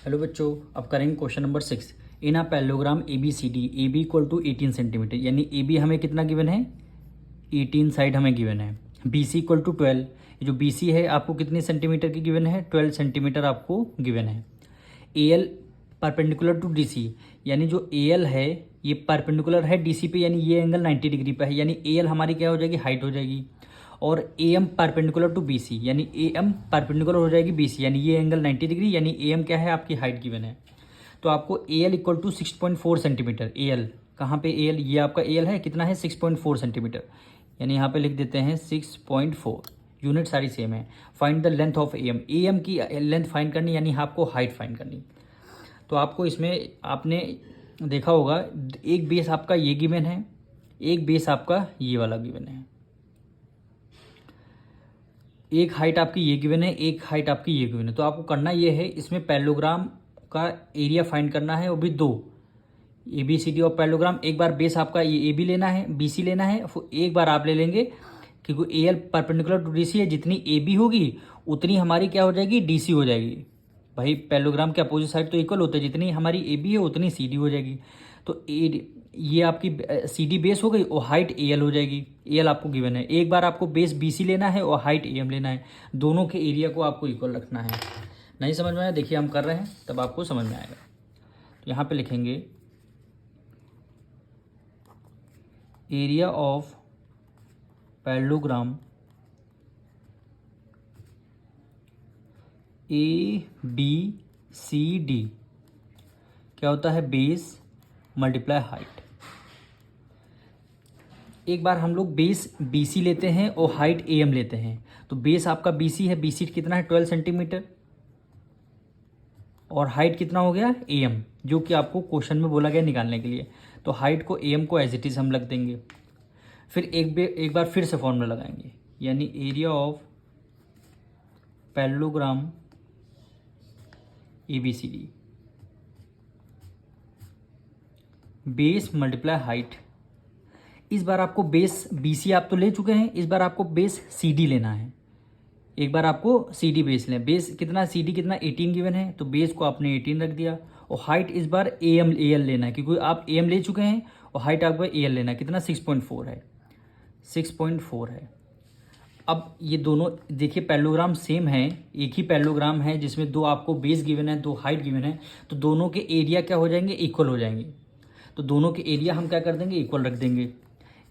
Hello बच्चों, अब करेंगे question number 6। In a parallelogram A B C D A B equal to 18 centimetre, यानी A B हमें कितना गिवन है, 18 साइड हमें गिवन है। बी सी इक्वल टू 12, जो बी सी है आपको कितने सेंटीमीटर की गिवन है, 12 सेंटीमीटर आपको गिवन है। A L perpendicular to D C, यानी जो ए एल है ये परपेंडिकुलर है डी सी पे, यानी ये एंगल 90 डिग्री पे है, यानी ए एल हमारी क्या हो जाएगी, हाइट हो जाएगी। और A M perpendicular to B C, यानी ए एम परपेंडिकुलर हो जाएगी बी सी, यानी ये एंगल 90 डिग्री, यानी ए एम क्या है, आपकी हाइट गिवन है। तो आपको A L equal to 6.4 centimetre, A L कहाँ पे, ए एल ये आपका ए एल है कितना है, 6.4 सेंटीमीटर, यानी यहाँ पे लिख देते हैं 6.4। यूनिट सारी सेम है। Find the length of A M की लेंथ फाइंड करनी, यानी आपको हाइट फाइंड करनी। तो आपको इसमें आपने देखा होगा एक बेस आपका ये गिवन है, एक बेस आपका ये वाला गिवन है, एक हाइट आपकी ये गिवन है, एक हाइट आपकी ये गिवन है। तो आपको करना ये है, इसमें पैरेललोग्राम का एरिया फाइंड करना है, वो भी दो, ए बी सी डी और पैरेललोग्राम। एक बार बेस आपका ये ए बी लेना है, बी सी लेना है, एक बार आप ले लेंगे क्योंकि A L perpendicular to D C है, जितनी ए बी होगी उतनी हमारी क्या हो जाएगी, डी सी हो जाएगी। भाई पैरेललोग्राम के अपोजिट साइड तो इक्वल होते हैं, जितनी हमारी ए बी है उतनी सी डी हो जाएगी। तो ये आपकी सी डी बेस हो गई और हाइट ए एल हो जाएगी। ए एल आपको गिवन है, एक बार आपको बेस बी सी लेना है और हाइट ए एम लेना है, दोनों के एरिया को आपको इक्वल रखना है। नहीं समझ में आया, देखिए हम कर रहे हैं तब आपको समझ में आएगा। तो यहाँ पे लिखेंगे area of parallelogram A B C D क्या होता है, बेस मल्टीप्लाई हाइट। एक बार हम लोग बेस बी सी लेते हैं और हाइट ए एम लेते हैं। तो बेस आपका बी सी है, बी सी कितना है 12 सेंटीमीटर, और हाइट कितना हो गया ए एम, जो कि आपको क्वेश्चन में बोला गया निकालने के लिए। तो हाइट को ए एम को एज इट इज हम रख देंगे। फिर एक बार फिर से फॉर्मूला लगाएंगे, यानी area of parallelogram A B C D base multiply height. इस बार आपको बेस बी सी आप तो ले चुके हैं, इस बार आपको बेस सी डी लेना है। एक बार आपको सी डी बेस लें, बेस कितना सी डी कितना 18 गिवन है, तो बेस को आपने 18 रख दिया। और हाइट इस बार ए एम ए एल लेना है, क्योंकि आप ए एम ले चुके हैं और हाइट आपको ए एल लेना है, कितना 6.4 है, 6.4 है। अब ये दोनों देखिए पैरेललोग्राम सेम है, एक ही पैरेललोग्राम है जिसमें दो आपको बेस गिवन है, दो हाइट गिवन है, तो दोनों के एरिया क्या हो जाएंगे, इक्वल हो जाएंगे। तो दोनों के एरिया हम क्या कर देंगे, इक्वल रख देंगे।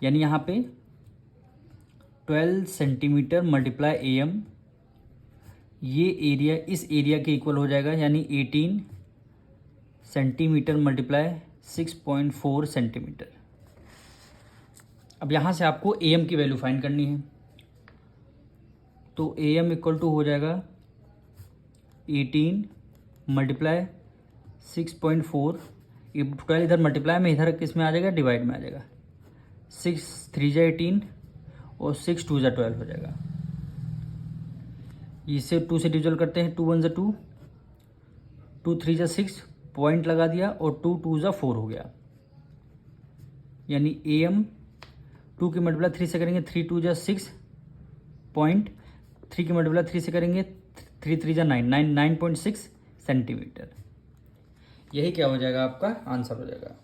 यानी यहाँ पे 12 सेंटीमीटर मल्टीप्लाई ए एम, ये एरिया इस एरिया के इक्वल हो जाएगा, यानी 18 सेंटीमीटर मल्टीप्लाई 6.4 सेंटीमीटर। अब यहाँ से आपको ए एम की वैल्यू फाइंड करनी है। तो ए एम इक्वल टू हो जाएगा 18 मल्टीप्लाई 6.4, 12 इधर मल्टीप्लाई में, इधर किस में आ जाएगा, डिवाइड में आ जाएगा। 6 3 जा 18 और 6 2 जा 12 हो जाएगा। इसे 2 से डिविजन करते हैं, 2 1 जा 2, 2 3 जा 6, पॉइंट लगा दिया, और 2 2 जा 4 हो गया। यानी ए एम 2 की मल्टीप्लाई 3 से करेंगे, 3 2 जा 6 पॉइंट, 3 की मल्टीप्लाई 3 से करेंगे, 3 3 जा 9 9.6 सेंटीमीटर। यही क्या हो जाएगा, आपका आंसर हो जाएगा।